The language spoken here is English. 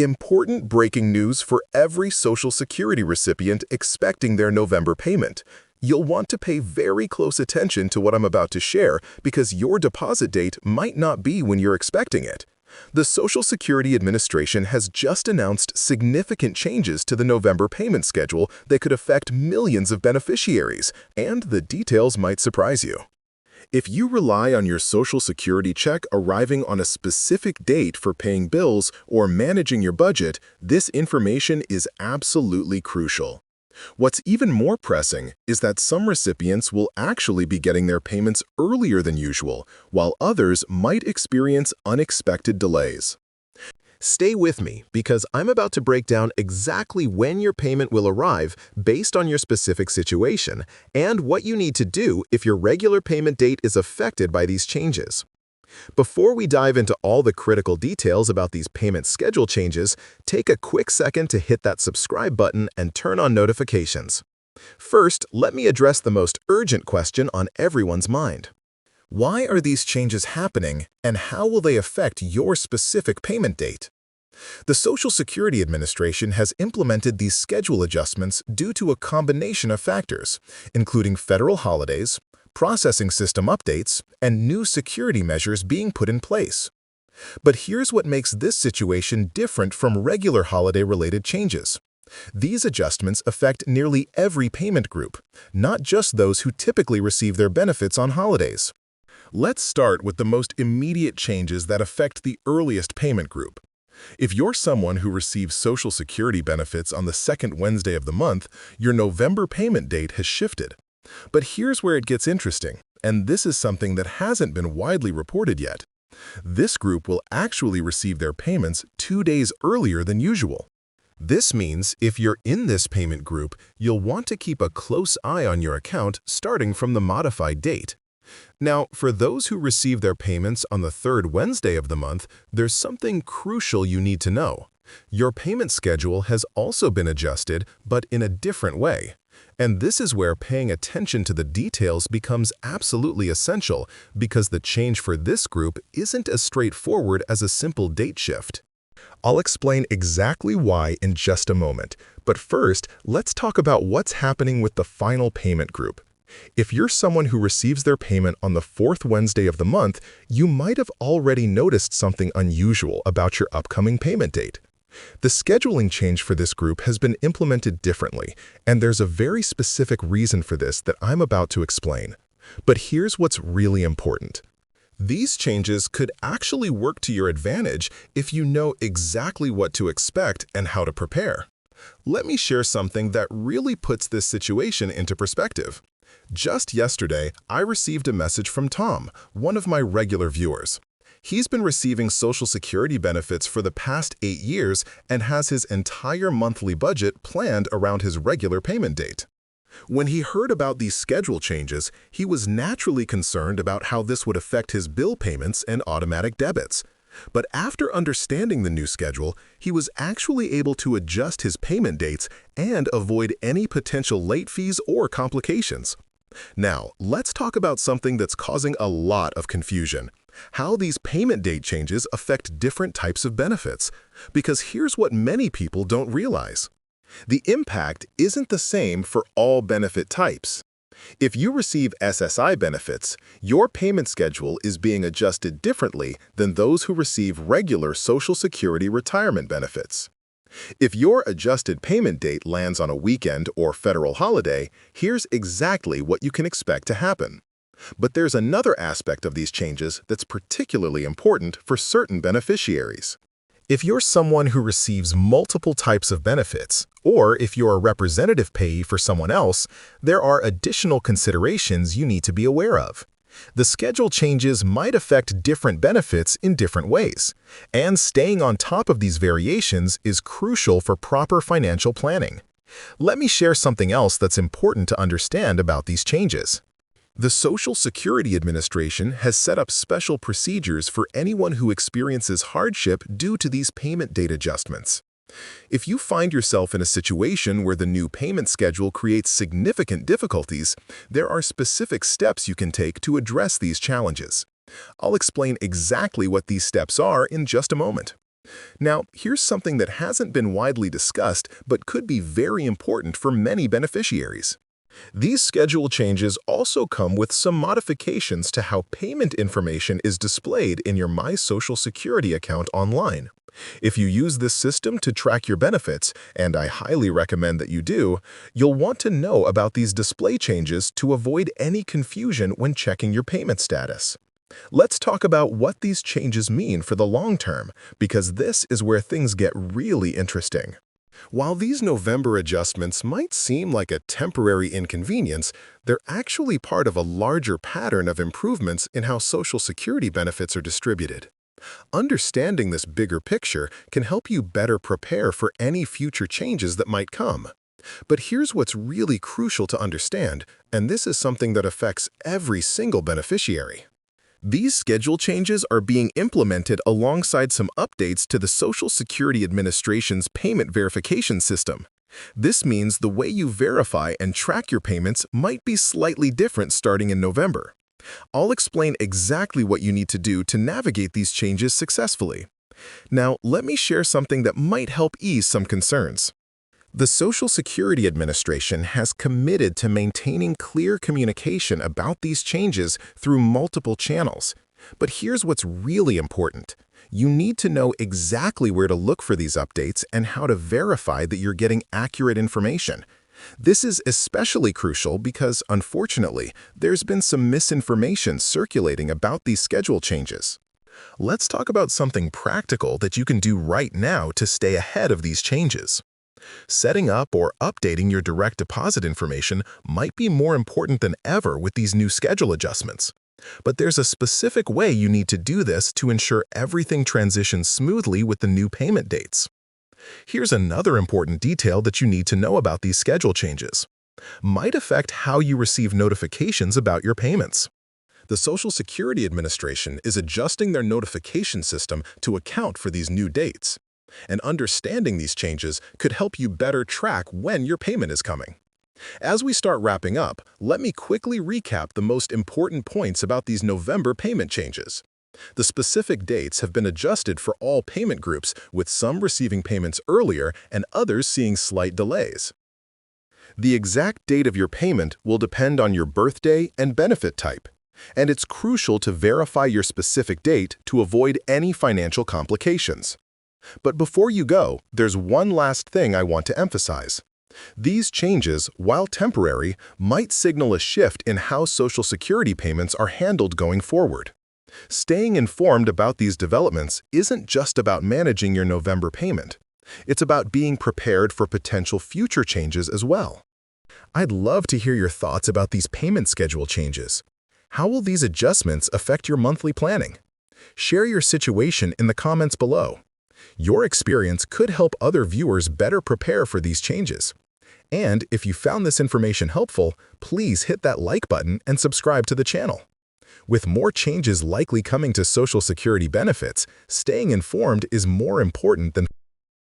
Important breaking news for every Social Security recipient expecting their November payment. You'll want to pay very close attention to what I'm about to share because your deposit date might not be when you're expecting it. The Social Security Administration has just announced significant changes to the November payment schedule that could affect millions of beneficiaries, and the details might surprise you. If you rely on your Social Security check arriving on a specific date for paying bills or managing your budget, this information is absolutely crucial. What's even more pressing is that some recipients will actually be getting their payments earlier than usual, while others might experience unexpected delays. Stay with me because I'm about to break down exactly when your payment will arrive based on your specific situation and what you need to do if your regular payment date is affected by these changes. Before we dive into all the critical details about these payment schedule changes, take a quick second to hit that subscribe button and turn on notifications. First, let me address the most urgent question on everyone's mind. Why are these changes happening, and how will they affect your specific payment date? The Social Security Administration has implemented these schedule adjustments due to a combination of factors, including federal holidays, processing system updates, and new security measures being put in place. But here's what makes this situation different from regular holiday-related changes. These adjustments affect nearly every payment group, not just those who typically receive their benefits on holidays. Let's start with the most immediate changes that affect the earliest payment group. If you're someone who receives Social Security benefits on the second Wednesday of the month, your November payment date has shifted. But here's where it gets interesting, and this is something that hasn't been widely reported yet. This group will actually receive their payments 2 days earlier than usual. This means if you're in this payment group, you'll want to keep a close eye on your account starting from the modified date. Now, for those who receive their payments on the third Wednesday of the month, there's something crucial you need to know. Your payment schedule has also been adjusted, but in a different way. And this is where paying attention to the details becomes absolutely essential because the change for this group isn't as straightforward as a simple date shift. I'll explain exactly why in just a moment, but first, let's talk about what's happening with the final payment group. If you're someone who receives their payment on the fourth Wednesday of the month, you might have already noticed something unusual about your upcoming payment date. The scheduling change for this group has been implemented differently, and there's a very specific reason for this that I'm about to explain. But here's what's really important. These changes could actually work to your advantage if you know exactly what to expect and how to prepare. Let me share something that really puts this situation into perspective. Just yesterday, I received a message from Tom, one of my regular viewers. He's been receiving Social Security benefits for the past 8 years and has his entire monthly budget planned around his regular payment date. When he heard about these schedule changes, he was naturally concerned about how this would affect his bill payments and automatic debits. But after understanding the new schedule, he was actually able to adjust his payment dates and avoid any potential late fees or complications. Now, let's talk about something that's causing a lot of confusion: how these payment date changes affect different types of benefits. Because here's what many people don't realize. The impact isn't the same for all benefit types. If you receive SSI benefits, your payment schedule is being adjusted differently than those who receive regular Social Security retirement benefits. If your adjusted payment date lands on a weekend or federal holiday, here's exactly what you can expect to happen. But there's another aspect of these changes that's particularly important for certain beneficiaries. If you're someone who receives multiple types of benefits, or if you're a representative payee for someone else, there are additional considerations you need to be aware of. The schedule changes might affect different benefits in different ways, and staying on top of these variations is crucial for proper financial planning. Let me share something else that's important to understand about these changes. The Social Security Administration has set up special procedures for anyone who experiences hardship due to these payment date adjustments. If you find yourself in a situation where the new payment schedule creates significant difficulties, there are specific steps you can take to address these challenges. I'll explain exactly what these steps are in just a moment. Now, here's something that hasn't been widely discussed but could be very important for many beneficiaries. These schedule changes also come with some modifications to how payment information is displayed in your My Social Security account online. If you use this system to track your benefits, and I highly recommend that you do, you'll want to know about these display changes to avoid any confusion when checking your payment status. Let's talk about what these changes mean for the long term, because this is where things get really interesting. While these November adjustments might seem like a temporary inconvenience, they're actually part of a larger pattern of improvements in how Social Security benefits are distributed. Understanding this bigger picture can help you better prepare for any future changes that might come. But here's what's really crucial to understand, and this is something that affects every single beneficiary. These schedule changes are being implemented alongside some updates to the Social Security Administration's payment verification system. This means the way you verify and track your payments might be slightly different starting in November. I'll explain exactly what you need to do to navigate these changes successfully. Now, let me share something that might help ease some concerns. The Social Security Administration has committed to maintaining clear communication about these changes through multiple channels. But here's what's really important. You need to know exactly where to look for these updates and how to verify that you're getting accurate information. This is especially crucial because, unfortunately, there's been some misinformation circulating about these schedule changes. Let's talk about something practical that you can do right now to stay ahead of these changes. Setting up or updating your direct deposit information might be more important than ever with these new schedule adjustments. But there's a specific way you need to do this to ensure everything transitions smoothly with the new payment dates. Here's another important detail that you need to know about these schedule changes. Might affect how you receive notifications about your payments. The Social Security Administration is adjusting their notification system to account for these new dates. And understanding these changes could help you better track when your payment is coming. As we start wrapping up, let me quickly recap the most important points about these November payment changes. The specific dates have been adjusted for all payment groups, with some receiving payments earlier and others seeing slight delays. The exact date of your payment will depend on your birthday and benefit type, and it's crucial to verify your specific date to avoid any financial complications. But before you go, there's one last thing I want to emphasize. These changes, while temporary, might signal a shift in how Social Security payments are handled going forward. Staying informed about these developments isn't just about managing your November payment. It's about being prepared for potential future changes as well. I'd love to hear your thoughts about these payment schedule changes. How will these adjustments affect your monthly planning? Share your situation in the comments below. Your experience could help other viewers better prepare for these changes. And if you found this information helpful, please hit that like button and subscribe to the channel. With more changes likely coming to Social Security benefits, staying informed is more important than